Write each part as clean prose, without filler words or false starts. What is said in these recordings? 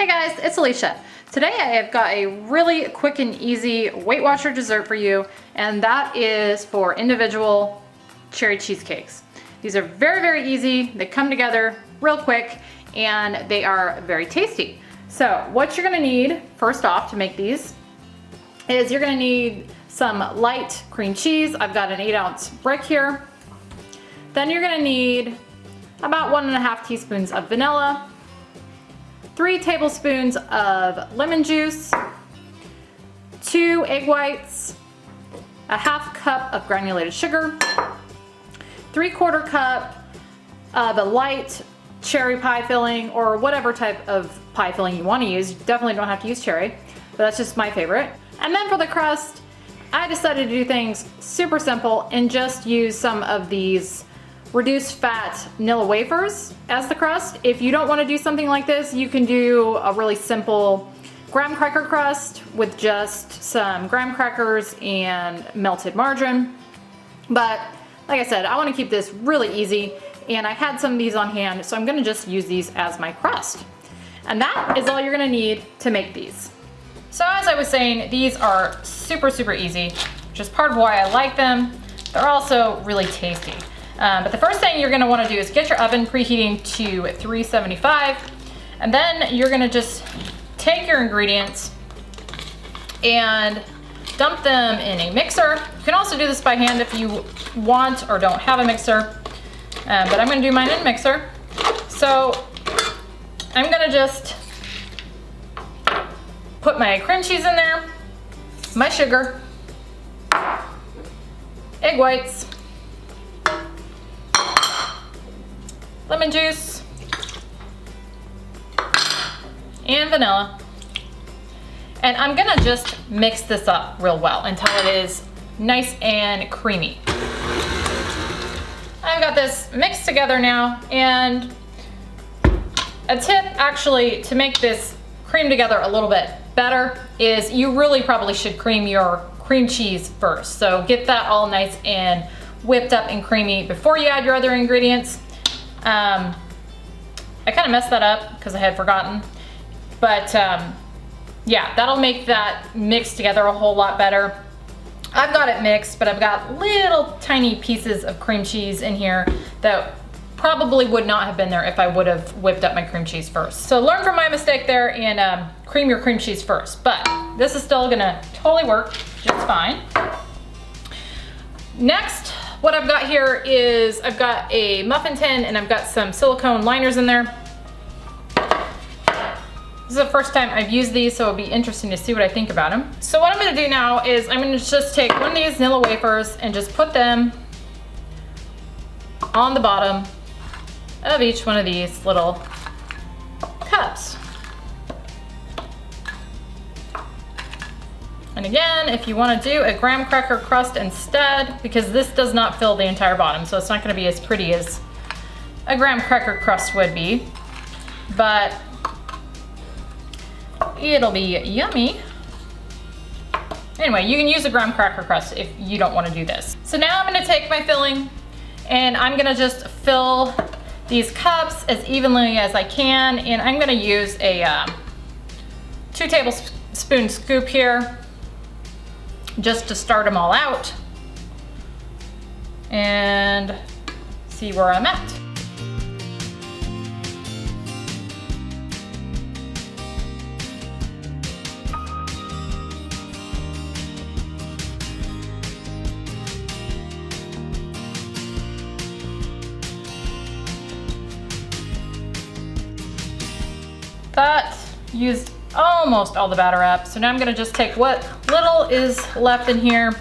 Hey guys, it's Alicia. Today I have got a really quick and easy Weight Watcher dessert for you, and that is for individual cherry cheesecakes. These are very, very easy. They come together real quick and they are very tasty. So what you're gonna need first off to make these is you're gonna need some light cream cheese. I've got an 8-ounce brick here. Then you're gonna need about 1.5 teaspoons of vanilla, 3 tablespoons of lemon juice, 2 egg whites, a 1/2 cup of granulated sugar, 3/4 cup of a light cherry pie filling, or whatever type of pie filling you want to use. You definitely don't have to use cherry, but that's just my favorite. And then for the crust, I decided to do things super simple and just use some of these reduced fat Nilla wafers as the crust. If you don't want to do something like this, you can do a really simple graham cracker crust with just some graham crackers and melted margarine. But like I said, I want to keep this really easy, and I had some of these on hand, so I'm going to just use these as my crust. And that is all you're going to need to make these. So as I was saying, these are super, super easy, which is part of why I like them. They're also really tasty. But the first thing you're gonna wanna do is get your oven preheating to 375, and then you're gonna just take your ingredients and dump them in a mixer. You can also do this by hand if you want or don't have a mixer, but I'm gonna do mine in a mixer. So I'm gonna just put my cream cheese in there, my sugar, egg whites, lemon juice, and vanilla. And I'm gonna just mix this up real well until it is nice and creamy. I've got this mixed together now, and a tip actually to make this cream together a little bit better is you really probably should cream your cream cheese first. So get that all nice and whipped up and creamy before you add your other ingredients. I kind of messed that up because I had forgotten, but yeah, that'll make that mix together a whole lot better. I've got it mixed, but I've got little tiny pieces of cream cheese in here that probably would not have been there if I would have whipped up my cream cheese first. So learn from my mistake there and cream your cream cheese first, but this is still gonna totally work just fine. Next, what I've got here is I've got a muffin tin and I've got some silicone liners in there. This is the first time I've used these, so it'll be interesting to see what I think about them. So what I'm gonna do now is I'm gonna just take one of these Nilla wafers and just put them on the bottom of each one of these little cups. And again, if you want to do a graham cracker crust instead, because this does not fill the entire bottom, so it's not going to be as pretty as a graham cracker crust would be, but it'll be yummy. Anyway, you can use a graham cracker crust if you don't want to do this. So now I'm going to take my filling and I'm going to just fill these cups as evenly as I can, and I'm going to use a 2 tablespoon scoop here just to start them all out and see where I'm at. That used almost all the batter up. So now I'm gonna just take what little is left in here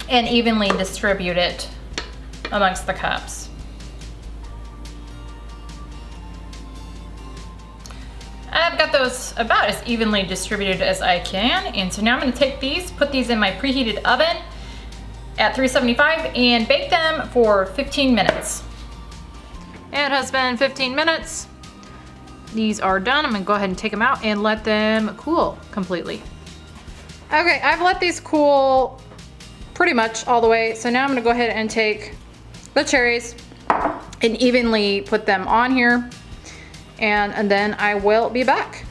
and evenly distribute it amongst the cups. I've got those about as evenly distributed as I can. And so now I'm gonna take these, put these in my preheated oven at 375 and bake them for 15 minutes. It has been 15 minutes. These are done. I'm gonna go ahead and take them out and let them cool completely. Okay, I've let these cool pretty much all the way. So now I'm gonna go ahead and take the cherries and evenly put them on here. And then I will be back.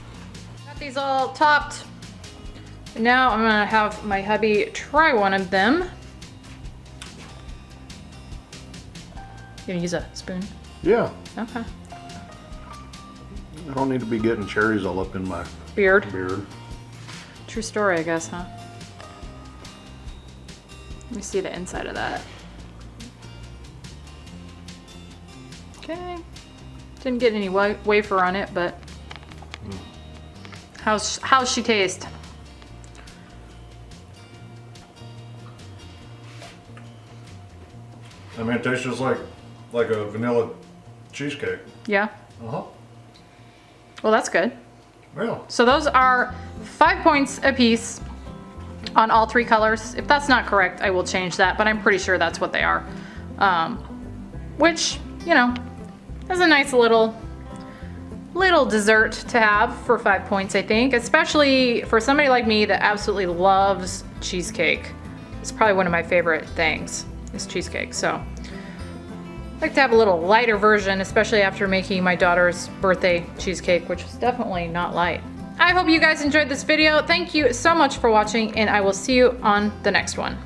these all topped. Now I'm gonna have my hubby try one of them. You gonna use a spoon? Yeah. Okay. I don't need to be getting cherries all up in my Beard. True story, I guess, huh? Let me see the inside of that. Okay. Didn't get any wafer on it, but how's she taste? I mean, it tastes just like a vanilla cheesecake. Yeah. Uh-huh. Well, that's good. Yeah. So those are 5 points a piece on all 3 colors. If that's not correct, I will change that, but I'm pretty sure that's what they are. Which, you know, is a nice little dessert to have for 5 points, I think, especially for somebody like me that absolutely loves cheesecake. It's probably one of my favorite things, is cheesecake. So I like to have a little lighter version, especially after making my daughter's birthday cheesecake, which is definitely not light. I hope you guys enjoyed this video. Thank you so much for watching, and I will see you on the next one.